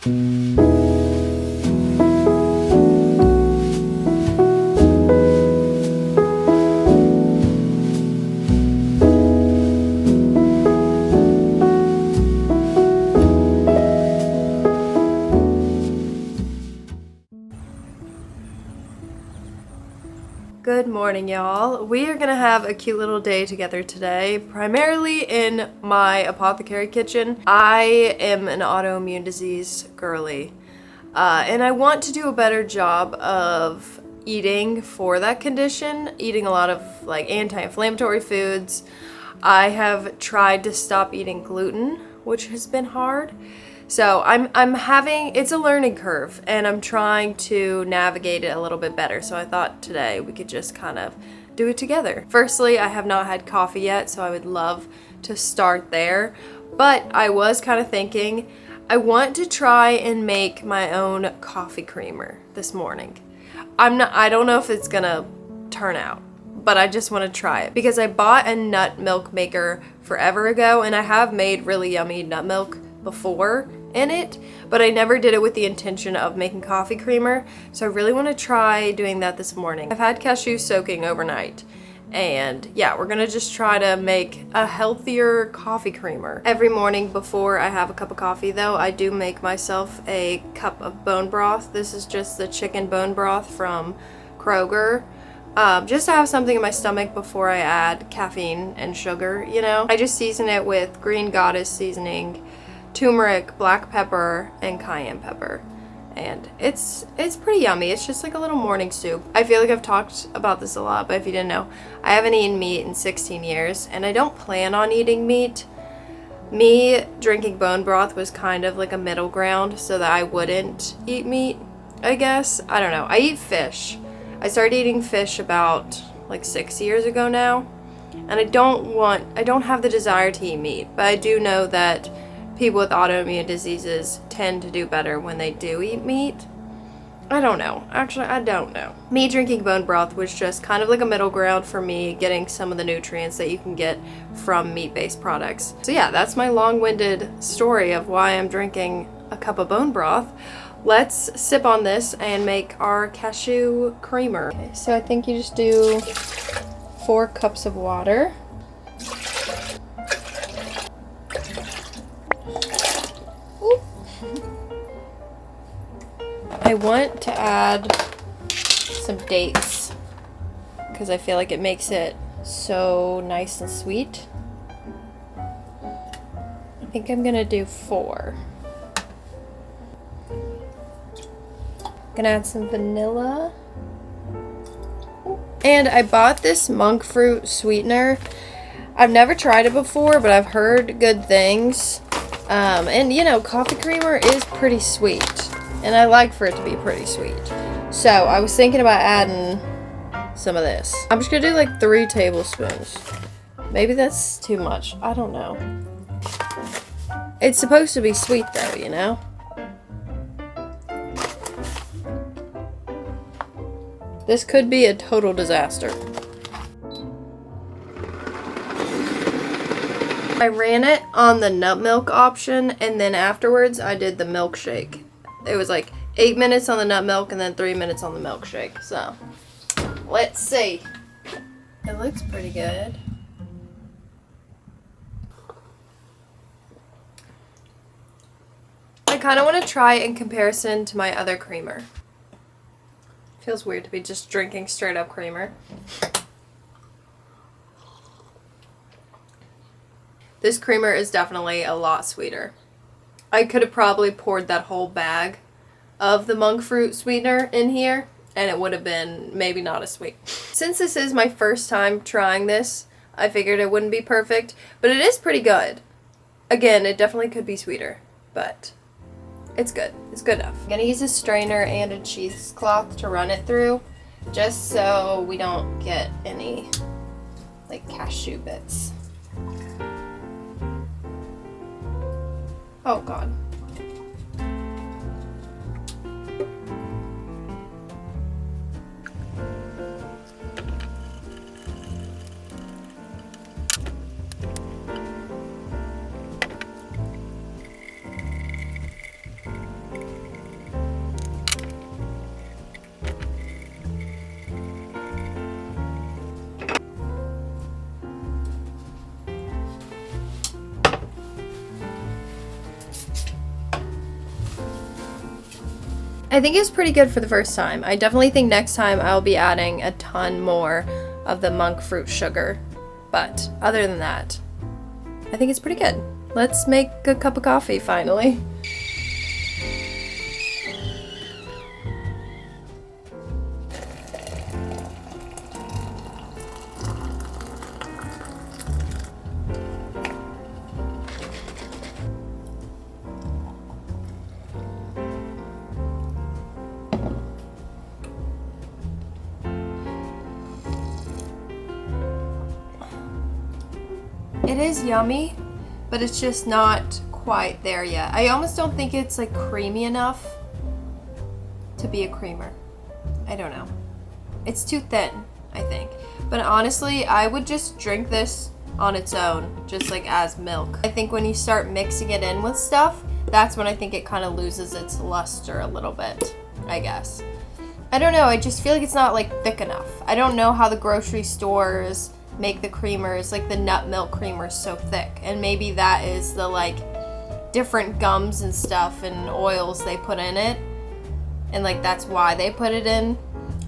Good morning, y'all. We are gonna have a cute little day together today, primarily in my apothecary kitchen. I am an autoimmune disease girly, and I want to do a better job of eating for that condition, eating a lot of like anti-inflammatory foods. I have tried to stop eating gluten, which has been hard. So it's a learning curve, and I'm trying to navigate it a little bit better. So I thought today we could just kind of do it together. Firstly, I have not had coffee yet, so I would love to start there. But I was kind of thinking, I want to try and make my own coffee creamer this morning. I don't know if it's gonna turn out, but I just want to try it because I bought a nut milk maker forever ago, and I have made really yummy nut milk before in it, but I never did it with the intention of making coffee creamer, so I really want to try doing that this morning. I've had cashew soaking overnight, and yeah, we're gonna just try to make a healthier coffee creamer. Every morning before I have a cup of coffee though, I do make myself a cup of bone broth. This is just the chicken bone broth from Kroger. Just to have something in my stomach before I add caffeine and sugar, you know? I just season it with green goddess seasoning, turmeric, black pepper, and cayenne pepper. And it's pretty yummy. It's just like a little morning soup. I feel like I've talked about this a lot, but if you didn't know, I haven't eaten meat in 16 years, and I don't plan on eating meat. Me drinking bone broth was kind of like a middle ground so that I wouldn't eat meat, I guess. I don't know. I eat fish. I started eating fish about like 6 years ago now, and I don't have the desire to eat meat, but I do know that people with autoimmune diseases tend to do better when they do eat meat. I don't know. Actually, I don't know. Me drinking bone broth was just kind of like a middle ground for me, getting some of the nutrients that you can get from meat-based products. So yeah, that's my long-winded story of why I'm drinking a cup of bone broth. Let's sip on this and make our cashew creamer. Okay, so I think you just do 4 cups of water. I want to add some dates because I feel like it makes it so nice and sweet. I think I'm gonna do 4. Gonna add some vanilla. And I bought this monk fruit sweetener. I've never tried it before, but I've heard good things. And you know, coffee creamer is pretty sweet, and I like for it to be pretty sweet. So I was thinking about adding some of this. I'm just gonna do like 3 tablespoons. Maybe that's too much. I don't know. It's supposed to be sweet though, you know? This could be a total disaster. I ran it on the nut milk option, and then afterwards I did the milkshake. It was like 8 minutes on the nut milk and then 3 minutes on the milkshake. So, let's see. It looks pretty good. I kind of want to try it in comparison to my other creamer. Feels weird to be just drinking straight up creamer. This creamer is definitely a lot sweeter. I could have probably poured that whole bag of the monk fruit sweetener in here, and it would have been maybe not as sweet. Since this is my first time trying this, I figured it wouldn't be perfect, but it is pretty good. Again, it definitely could be sweeter, but it's good. It's good enough. I'm gonna use a strainer and a cheesecloth to run it through, just so we don't get any like cashew bits. Oh God. I think it's pretty good for the first time. I definitely think next time I'll be adding a ton more of the monk fruit sugar. But other than that, I think it's pretty good. Let's make a cup of coffee finally. It is yummy, but it's just not quite there yet. I almost don't think it's like creamy enough to be a creamer. I don't know. It's too thin, I think. But honestly, I would just drink this on its own, just like as milk. I think when you start mixing it in with stuff, that's when I think it kind of loses its luster a little bit, I guess. I don't know, I just feel like it's not like thick enough. I don't know how the grocery stores make the creamers, like the nut milk creamers, so thick, and maybe that is the like different gums and stuff and oils they put in it, and like that's why they put it in.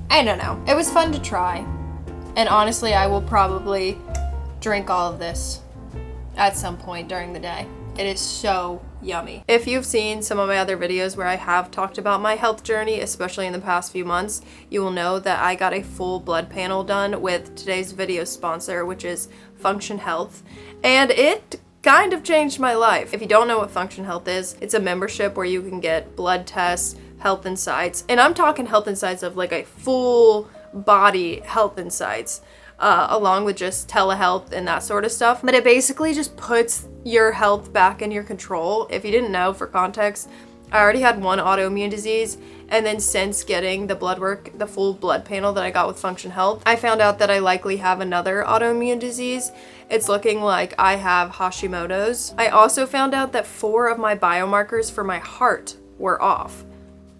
I don't know. It was fun to try, and honestly I will probably drink all of this at some point during the day. It is so yummy. If you've seen some of my other videos where I have talked about my health journey, especially in the past few months, you will know that I got a full blood panel done with today's video sponsor, which is Function Health, and it kind of changed my life. If you don't know what Function Health is, it's a membership where you can get blood tests, health insights, and I'm talking health insights of like a full body health insights, along with just telehealth and that sort of stuff. But it basically just puts your health back in your control. If you didn't know, for context, I already had one autoimmune disease, and then since getting the blood work, the full blood panel that I got with Function Health, I found out that I likely have another autoimmune disease. It's looking like I have Hashimoto's. I also found out that 4 of my biomarkers for my heart were off.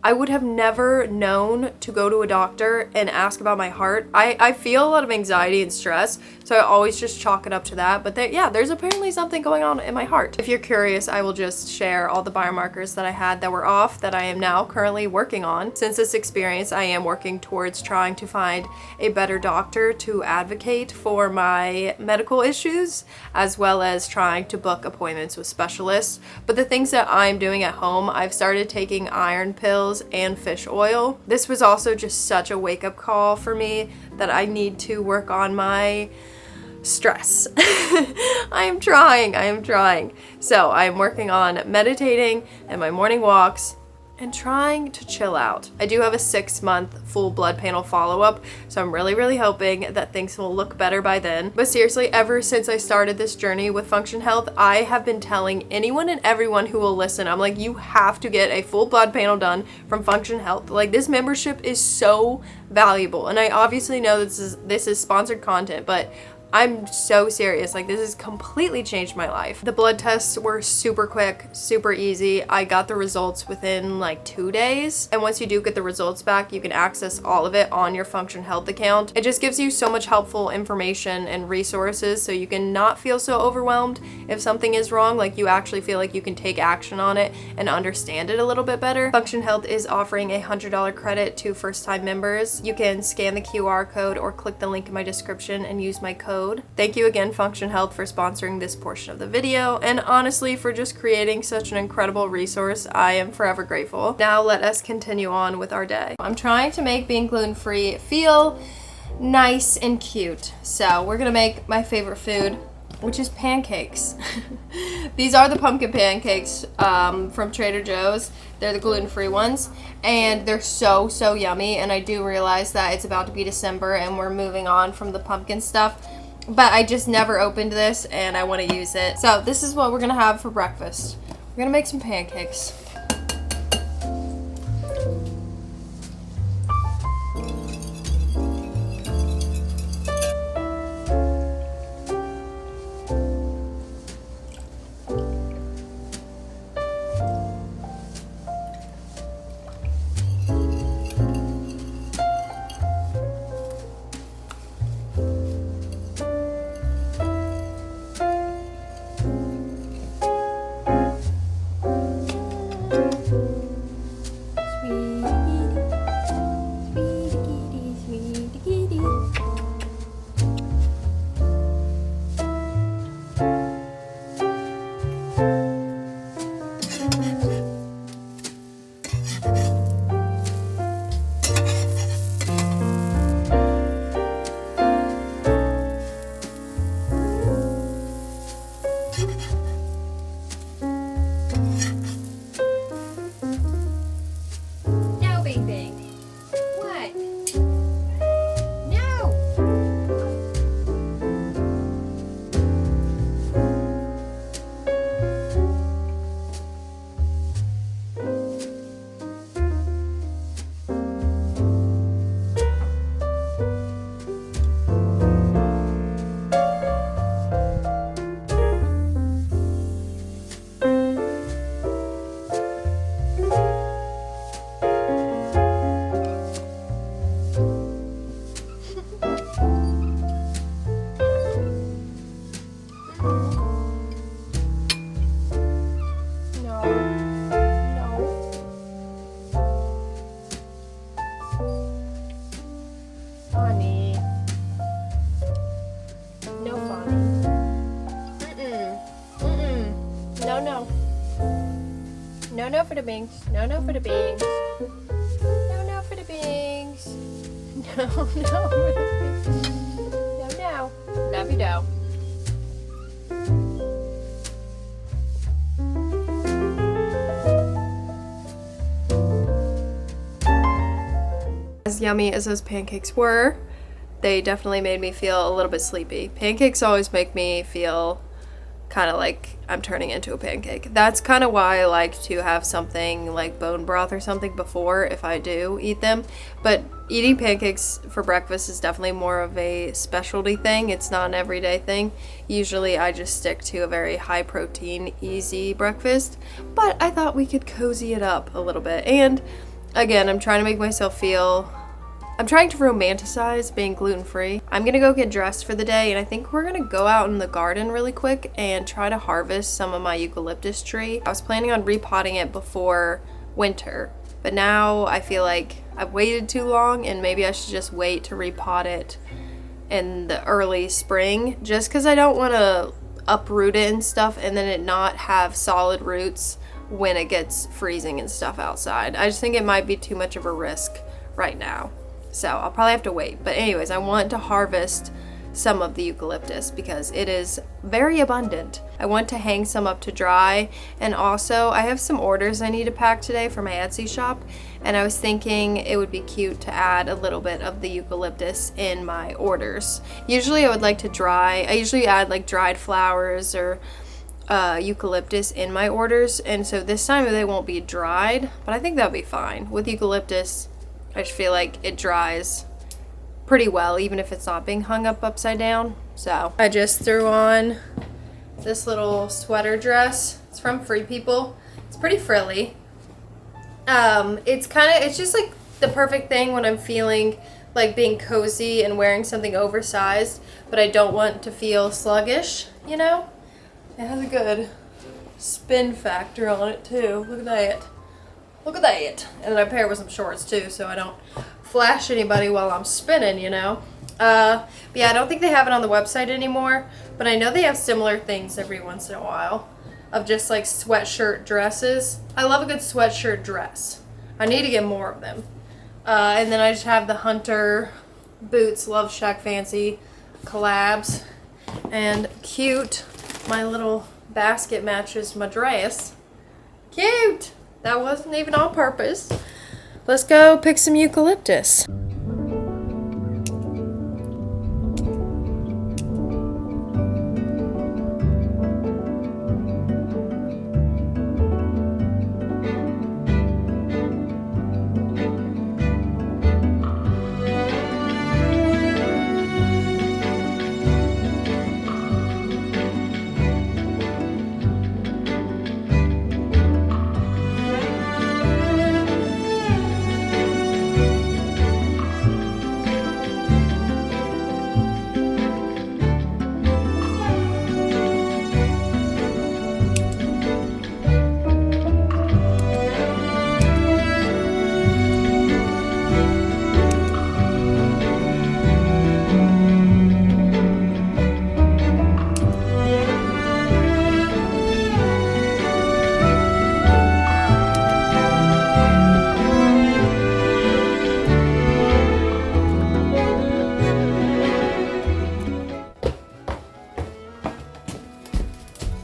I would have never known to go to a doctor and ask about my heart. I feel a lot of anxiety and stress, so I always just chalk it up to that. But there's apparently something going on in my heart. If you're curious, I will just share all the biomarkers that I had that were off that I am now currently working on. Since this experience, I am working towards trying to find a better doctor to advocate for my medical issues, as well as trying to book appointments with specialists. But the things that I'm doing at home, I've started taking iron pills and fish oil. This was also just such a wake-up call for me that I need to work on my stress. I am trying. So I'm working on meditating and my morning walks and trying to chill out. I do have a 6-month full blood panel follow-up, so I'm really hoping that things will look better by then. But seriously, ever since I started this journey with Function Health, I have been telling anyone and everyone who will listen, I'm like, you have to get a full blood panel done from Function Health. Like, this membership is so valuable, and I obviously know this is sponsored content, but I'm so serious. Like, this has completely changed my life. The blood tests were super quick, super easy. I got the results within like 2 days. And once you do get the results back, you can access all of it on your Function Health account. It just gives you so much helpful information and resources so you can not feel so overwhelmed if something is wrong. Like, you actually feel like you can take action on it and understand it a little bit better. Function Health is offering a $100 credit to first-time members. You can scan the QR code or click the link in my description and use my code. Thank you again, Function Health, for sponsoring this portion of the video, and honestly for just creating such an incredible resource. I am forever grateful. Now let us continue on with our day. I'm trying to make being gluten-free feel nice and cute, so we're gonna make my favorite food, which is pancakes. These are the pumpkin pancakes from Trader Joe's. They're the gluten-free ones, and they're so yummy. And I do realize that it's about to be December and we're moving on from the pumpkin stuff, but I just never opened this and I want to use it. So this is what we're gonna have for breakfast. We're gonna make some pancakes. the bings. No, no for the bings. No, no for the bings. No, no for the bings. No, no. Love you, though. As yummy as those pancakes were, they definitely made me feel a little bit sleepy. Pancakes always make me feel kind of like I'm turning into a pancake. That's kind of why I like to have something like bone broth or something before if I do eat them. But eating pancakes for breakfast is definitely more of a specialty thing. It's not an everyday thing. Usually I just stick to a very high protein, easy breakfast. But I thought we could cozy it up a little bit. And again, I'm trying to make myself feel... I'm trying to romanticize being gluten-free. I'm gonna go get dressed for the day, and I think we're gonna go out in the garden really quick and try to harvest some of my eucalyptus tree. I was planning on repotting it before winter, but now I feel like I've waited too long and maybe I should just wait to repot it in the early spring, just because I don't want to uproot it and stuff and then it not have solid roots when it gets freezing and stuff outside. I just think it might be too much of a risk right now. So I'll probably have to wait. But anyways, I want to harvest some of the eucalyptus because it is very abundant. I want to hang some up to dry, and also I have some orders I need to pack today for my Etsy shop, and I was thinking it would be cute to add a little bit of the eucalyptus in my orders. Usually I would like to I usually add like dried flowers or eucalyptus in my orders, and so this time they won't be dried, but I think that'll be fine. With eucalyptus, I just feel like it dries pretty well, even if it's not being hung up upside down. So I just threw on this little sweater dress. It's from Free People. It's pretty frilly. It's just like the perfect thing when I'm feeling like being cozy and wearing something oversized, but I don't want to feel sluggish, you know? It has a good spin factor on it too. Look at that. Look at that. And then I pair it with some shorts too, so I don't flash anybody while I'm spinning, you know. But yeah, I don't think they have it on the website anymore, but I know they have similar things every once in a while of just like sweatshirt dresses. I love a good sweatshirt dress. I need to get more of them. And then I just have the Hunter boots, Love Shack Fancy collabs, and cute. My little basket matches my dress. Cute! That wasn't even on purpose. Let's go pick some eucalyptus.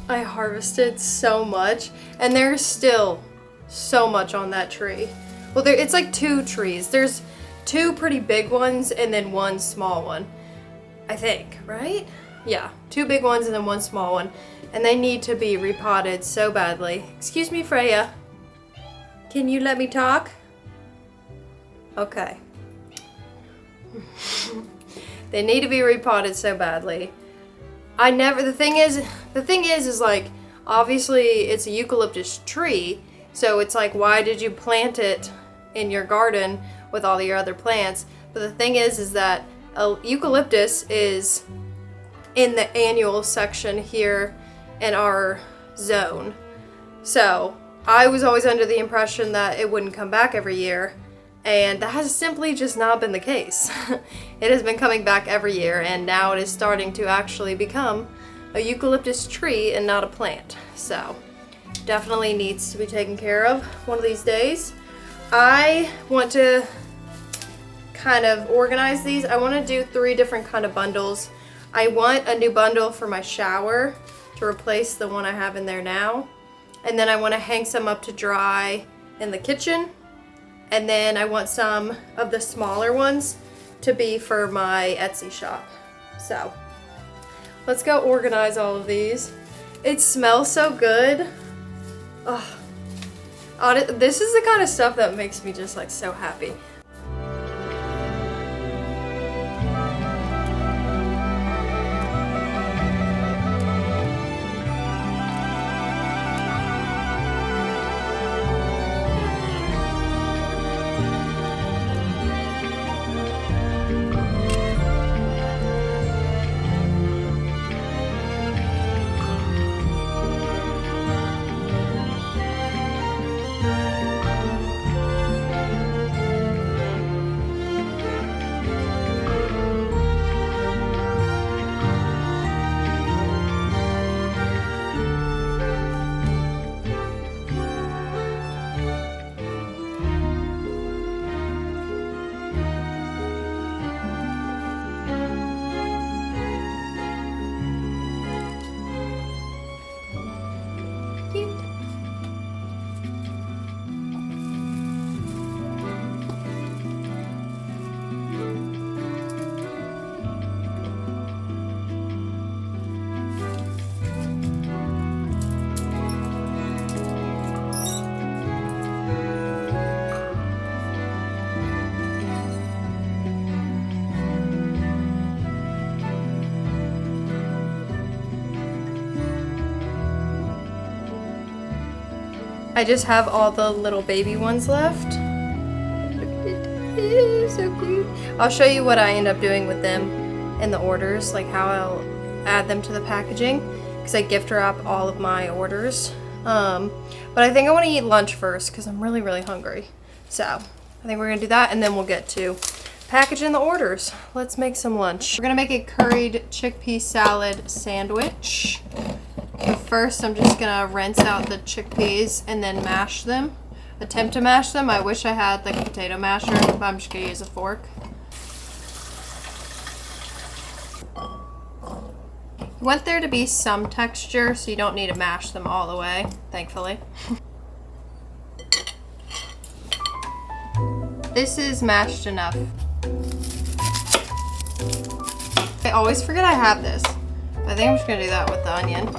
I harvested so much, and there's still so much on that tree. Well, it's like 2 trees. There's 2 pretty big ones and then 1 small one, I think, right? Yeah, 2 big ones and then 1 small one, and they need to be repotted so badly. Excuse me, Freya. Can you let me talk? Okay. They need to be repotted so badly. The thing is like, obviously it's a eucalyptus tree, so it's like, why did you plant it in your garden with all your other plants? But the thing is that eucalyptus is in the annual section here in our zone. So I was always under the impression that it wouldn't come back every year, and that has simply just not been the case. It has been coming back every year, and now it is starting to actually become a eucalyptus tree and not a plant. So definitely needs to be taken care of one of these days. I want to kind of organize these. I want to do 3 different kind of bundles. I want a new bundle for my shower to replace the one I have in there now. And then I want to hang some up to dry in the kitchen. And then I want some of the smaller ones to be for my Etsy shop. So let's go organize all of these. It smells so good. Oh, this is the kind of stuff that makes me just like so happy. I just have all the little baby ones left. Look at it. So cute. I'll show you what I end up doing with them in the orders, like how I'll add them to the packaging, because I gift wrap all of my orders. But I think I want to eat lunch first because I'm really, really hungry. So I think we're going to do that, and then we'll get to packaging the orders. Let's make some lunch. We're going to make a curried chickpea salad sandwich. But first, I'm just gonna rinse out the chickpeas and then mash them. Attempt to mash them. I wish I had like a potato masher, but I'm just gonna use a fork. You want there to be some texture, so you don't need to mash them all the way, thankfully. This is mashed enough. I always forget I have this. I think I'm just gonna do that with the onion.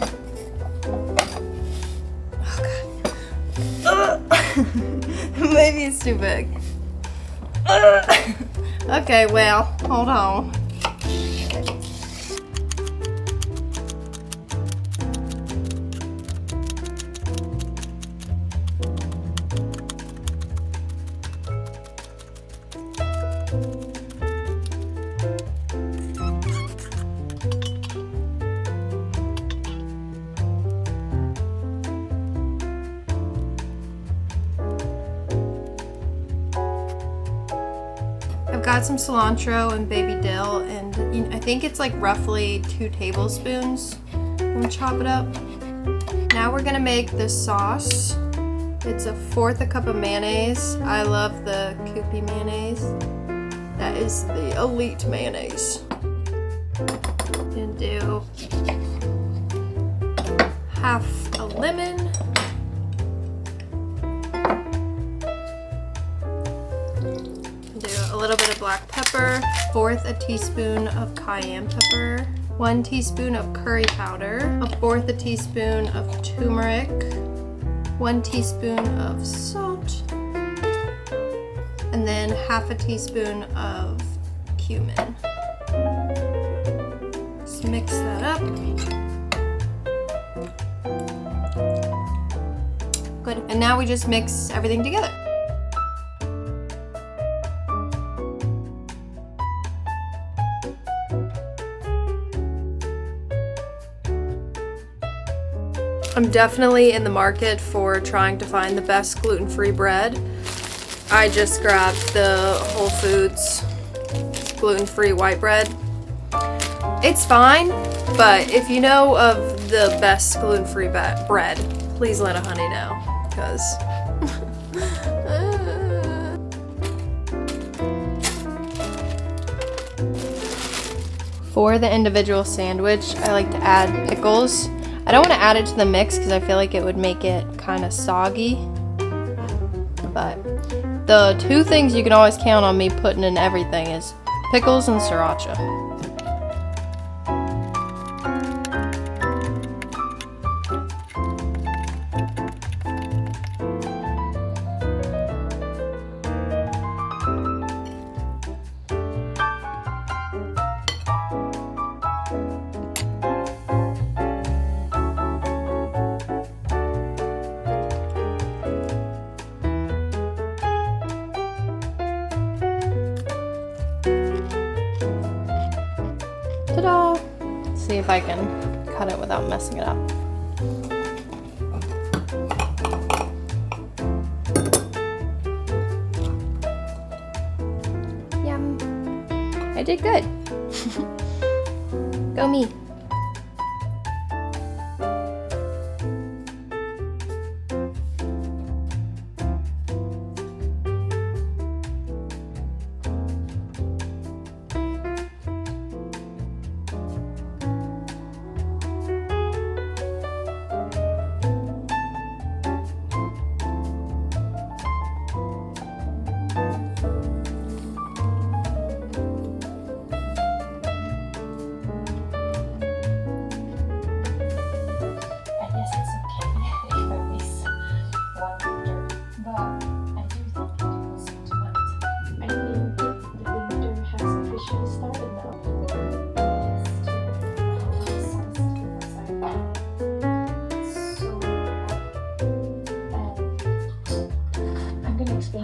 Oh god. Maybe it's too big. Okay, well, hold on. I've got some cilantro and baby dill, and I think it's like roughly 2 tablespoons. I'm gonna chop it up. Now we're gonna make the sauce. It's 1/4 cup of mayonnaise. I love the Kewpie mayonnaise. That is the elite mayonnaise. And do 1/2 a lemon. A little bit of black pepper, 1/4 a teaspoon of cayenne pepper, 1 teaspoon of curry powder, 1/4 a teaspoon of turmeric, 1 teaspoon of salt, and then 1/2 a teaspoon of cumin. Just mix that up. Good, and now we just mix everything together. I'm definitely in the market for trying to find the best gluten-free bread. I just grabbed the Whole Foods gluten-free white bread. It's fine, but if you know of the best gluten-free bread, Please let a honey know, because for the individual sandwich, I like to add pickles. I don't want to add it to the mix because I feel like it would make it kind of soggy. But the two things you can always count on me putting in everything is pickles and sriracha. Ta-da! Let's see if I can cut it without messing it up. Yum. I did good. Go me.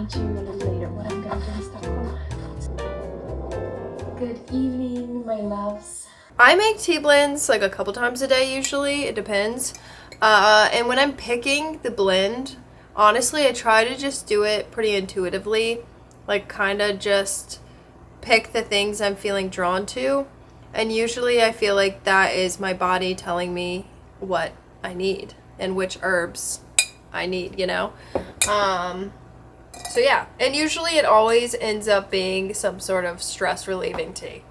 To you a little later what I'm going to do in Stockholm. Good evening, my loves. I make tea blends like a couple times a day usually, it depends. And when I'm picking the blend, honestly, I try to just do it pretty intuitively, like kind of just pick the things I'm feeling drawn to. And usually I feel like that is my body telling me what I need and which herbs I need, you know? So yeah, and usually it always ends up being some sort of stress relieving tea.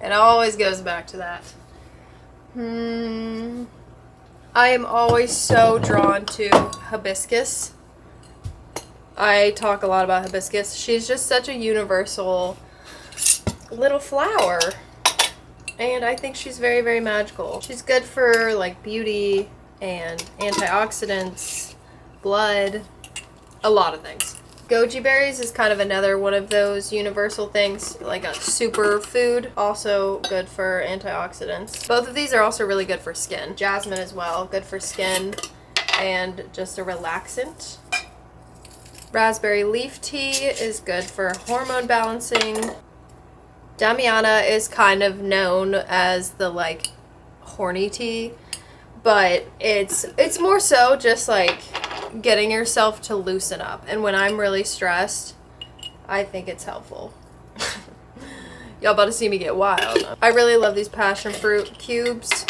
It always goes back to that. I am always so drawn to hibiscus. I talk a lot about hibiscus. She's just such a universal little flower. And I think she's very, very magical. She's good for like beauty and antioxidants, blood, a lot of things. Goji berries is kind of another one of those universal things, like a super food, also good for antioxidants. Both of these are also really good for skin. Jasmine as well, good for skin and just a relaxant. Raspberry leaf tea is good for hormone balancing. Damiana is kind of known as the like horny tea, but it's more so just like getting yourself to loosen up. And when I'm really stressed, I think it's helpful. Y'all about to see me get wild. I really love these passion fruit cubes.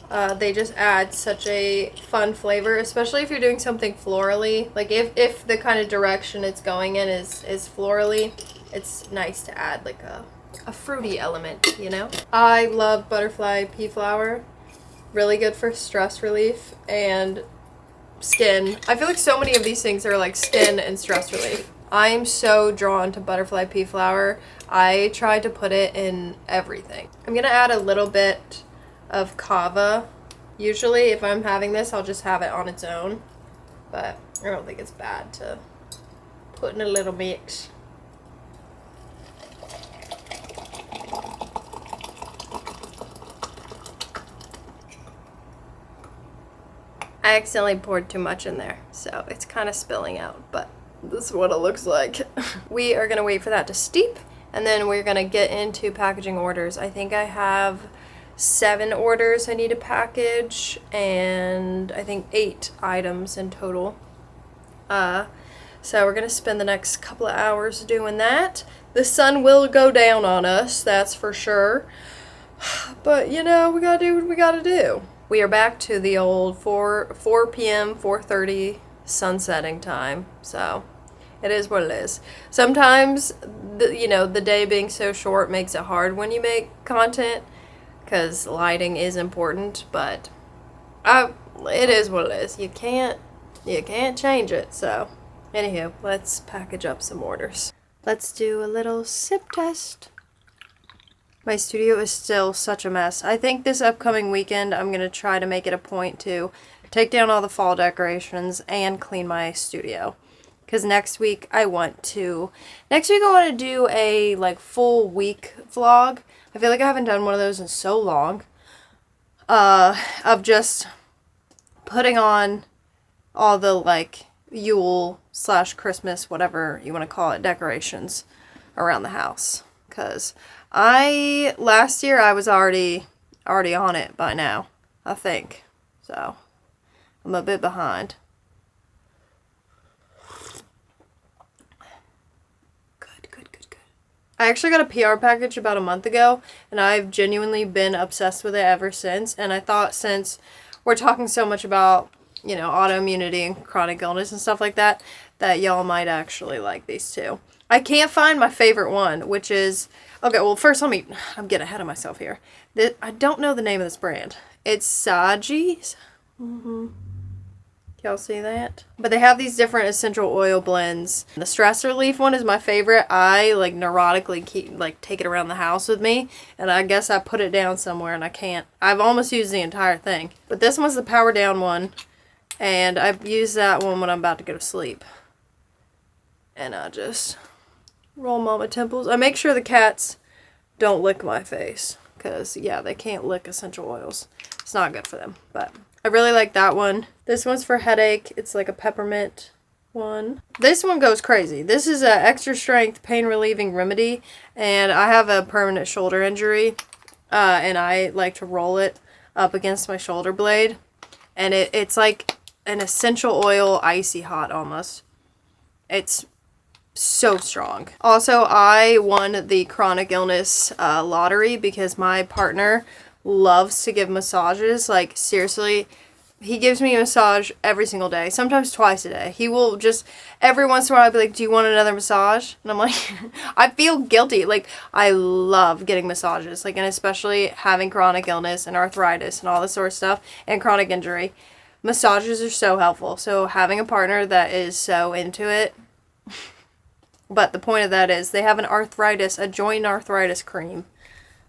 They just add such a fun flavor, especially if you're doing something florally. Like if the kind of direction it's going in is florally, it's nice to add like a fruity element, you know? I love butterfly pea flower. Really good for stress relief and skin. I feel like so many of these things are like skin and stress relief. I'm so drawn to butterfly pea flower. I try to put it in everything. I'm gonna add a little bit of kava. Usually if I'm having this, I'll just have it on its own, but I don't think it's bad to put in a little mix. I accidentally poured too much in there, so it's kind of spilling out, but this is what it looks like. We are gonna wait for that to steep, and then we're gonna get into packaging orders. I think I have 7 orders I need to package, and I think 8 items in total. So we're gonna spend the next couple of hours doing that. The sun will go down on us, that's for sure. But you know, we gotta do what we gotta do. We are back to the old 4 p.m., 4:30 sunsetting time. So it is what it is. Sometimes, the day being so short makes it hard when you make content because lighting is important, but it is what it is. You can't change it. So, anywho, let's package up some orders. Let's do a little sip test. My studio is still such a mess. I think this upcoming weekend I'm going to try to make it a point to take down all the fall decorations and clean my studio. Because next week I want to do a full week vlog. I feel like I haven't done one of those in so long. Of just putting on all the Yule / Christmas, whatever you want to call it, decorations around the house. Because last year I was already on it by now, I think. So, I'm a bit behind. Good. I actually got a PR package about a month ago, and I've genuinely been obsessed with it ever since. And I thought, since we're talking so much about, autoimmunity and chronic illness and stuff like that, that y'all might actually like these too. I can't find my favorite one, which is... Okay, well, first I'm getting ahead of myself here. I don't know the name of this brand. It's Saji's. Y'all see that? But they have these different essential oil blends. The stress relief one is my favorite. I neurotically take it around the house with me, and I guess I put it down somewhere and I can't. I've almost used the entire thing. But this one's the power down one, and I've used that one when I'm about to go to sleep. And I just roll them on my temples. I make sure the cats don't lick my face, because yeah, they can't lick essential oils. It's not good for them. But I really like that one. This one's for headache. It's like a peppermint one. This one goes crazy. This is an extra strength pain relieving remedy, and I have a permanent shoulder injury, and I like to roll it up against my shoulder blade, and it's like an essential oil icy hot almost. It's so strong. Also, I won the chronic illness lottery because my partner loves to give massages. Seriously, he gives me a massage every single day, sometimes twice a day. He will just, every once in a while, I'll be like, do you want another massage? And I'm like, I feel guilty. I love getting massages, and especially having chronic illness and arthritis and all this sort of stuff, and chronic injury. Massages are so helpful. So having a partner that is so into it. But the point of that is they have a joint arthritis cream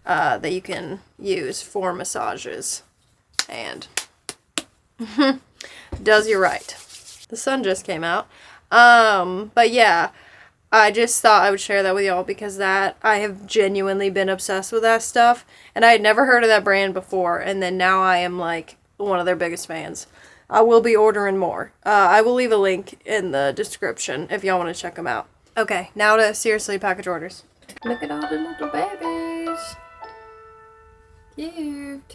that you can use for massages. And does you right. The sun just came out. But yeah, I just thought I would share that with y'all because I have genuinely been obsessed with that stuff. And I had never heard of that brand before. And then now I am one of their biggest fans. I will be ordering more. I will leave a link in the description if y'all want to check them out. Okay, now to seriously package orders. Look at all the little babies. Cute.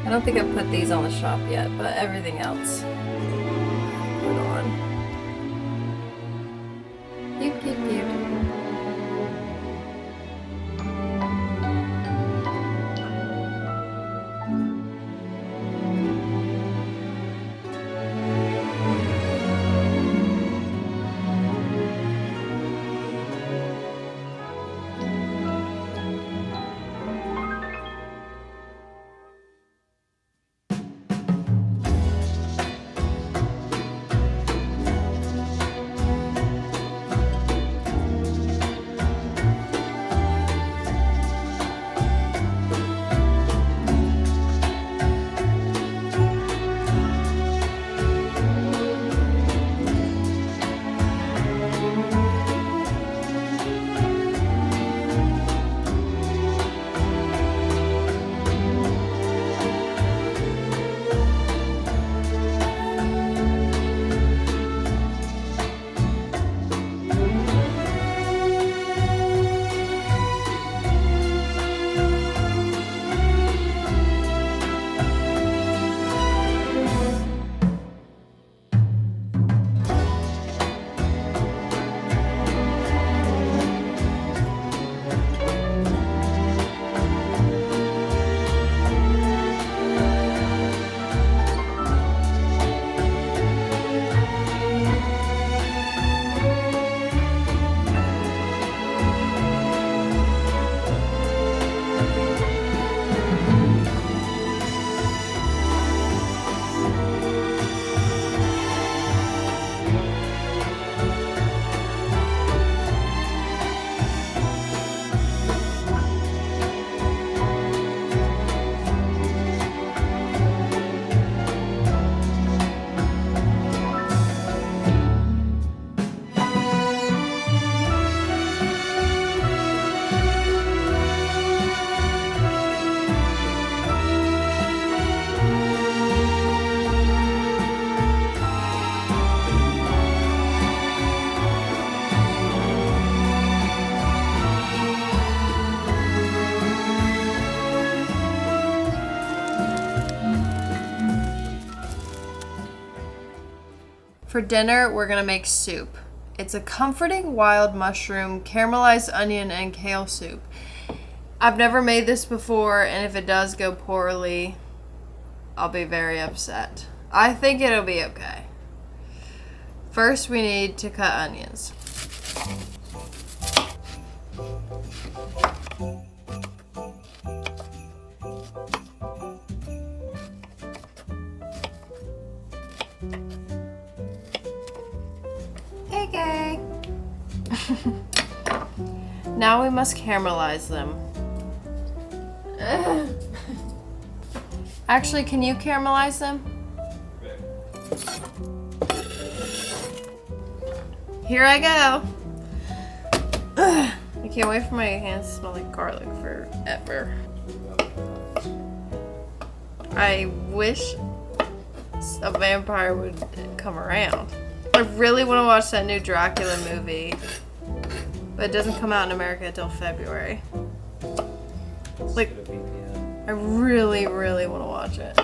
I don't think I've put these on the shop yet, but everything else put on. Cute. For dinner, we're gonna make soup. It's a comforting wild mushroom, caramelized onion, and kale soup. I've never made this before, and if it does go poorly, I'll be very upset. I think it'll be okay. First, we need to cut onions. Hey, Gay. Now we must caramelize them. Actually, can you caramelize them? Here I go. I can't wait for my hands to smell like garlic forever. I wish a vampire would come around. I really want to watch that new Dracula movie, but it doesn't come out in America until February. Like, I really, really want to watch it.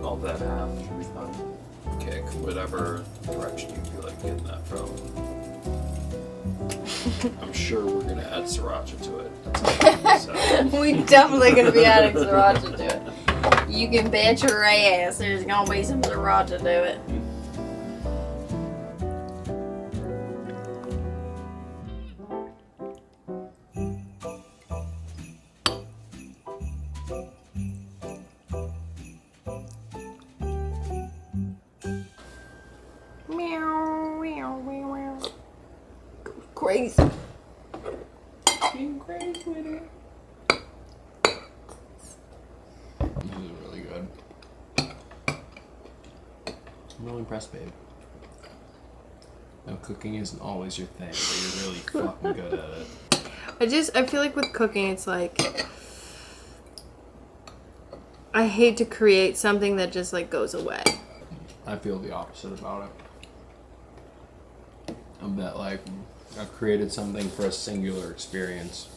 All that half should be fine. Kick whatever direction you feel like getting that from. I'm sure we're gonna add sriracha to it. So. We definitely gonna be adding sriracha to it. You can bet your ass there's gonna be some sriracha to it. Crazy. Being crazy with it. This is really good. I'm really impressed, babe. Now, cooking isn't always your thing, but you're really fucking good at it. I feel like with cooking, it's like, I hate to create something that just like goes away. I feel the opposite about it. I'm that like, I've created something for a singular experience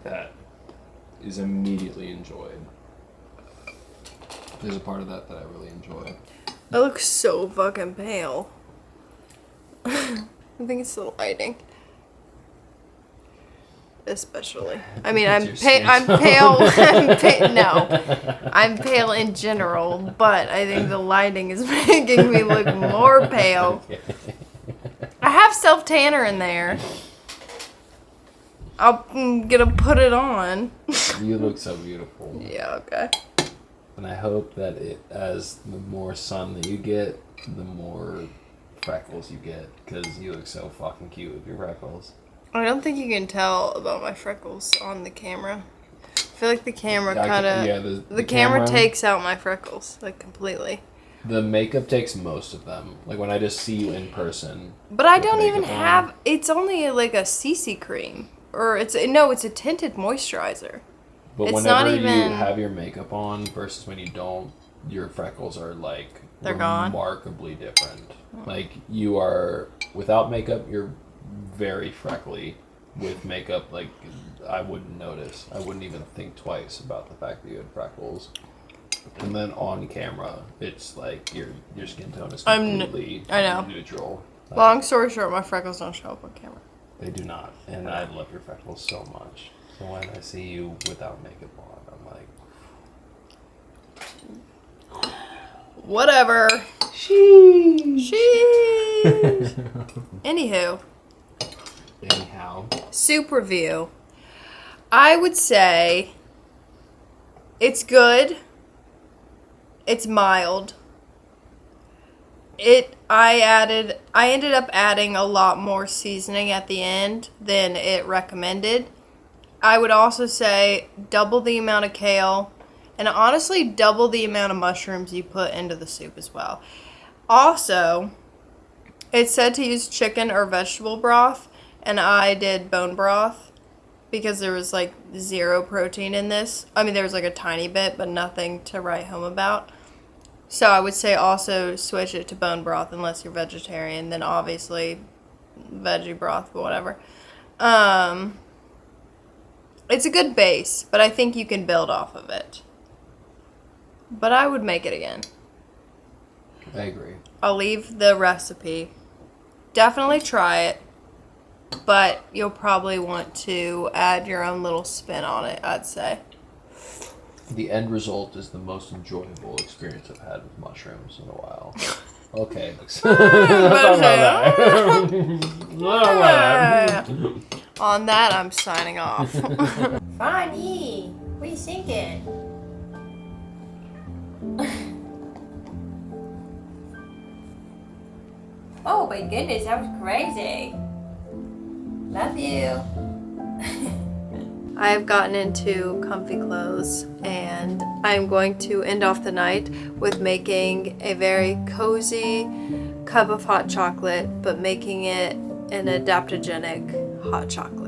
that is immediately enjoyed. There's a part of that I really enjoy. I look so fucking pale. I think it's the lighting. Especially. I mean, I'm pale. I'm pale in general, but I think the lighting is making me look more pale. I have self-tanner in there. I'm gonna put it on. You look so beautiful. Yeah, okay. And I hope that as the more sun that you get, the more freckles you get, because you look so fucking cute with your freckles. I don't think you can tell about my freckles on the camera. I feel like the camera kind of... the camera takes out my freckles, like, completely. The makeup takes most of them. Like, when I just see you in person. But I don't even have... It's only, like, a CC cream. Or it's a tinted moisturizer. But it's whenever not even... you have your makeup on versus when you don't, your freckles are, like, they're gone. Remarkably different. Like, you are... Without makeup, you're very freckly. With makeup, like, I wouldn't notice. I wouldn't even think twice about the fact that you had freckles. And then on camera, it's like your skin tone is completely neutral. Like, long story short, my freckles don't show up on camera. They do not. And I love your freckles so much. So when I see you without makeup on, I'm like... Whatever. Sheesh. Anywho, soup review. I would say it's good. It's mild. I ended up adding a lot more seasoning at the end than it recommended. I would also say double the amount of kale, and honestly double the amount of mushrooms you put into the soup as well. Also, it said to use chicken or vegetable broth, and I did bone broth because there was like 0 protein in this. I mean, there was like a tiny bit, but nothing to write home about. So I would say also switch it to bone broth unless you're vegetarian. Then obviously veggie broth, but whatever. It's a good base, but I think you can build off of it. But I would make it again. I agree. I'll leave the recipe. Definitely try it, but you'll probably want to add your own little spin on it, I'd say. The end result is the most enjoyable experience I've had with mushrooms in a while. Okay. On that, I'm signing off. Funny. What are you thinking? Oh my goodness, that was crazy. Love you. I have gotten into comfy clothes, and I'm going to end off the night with making a very cozy cup of hot chocolate, but making it an adaptogenic hot chocolate.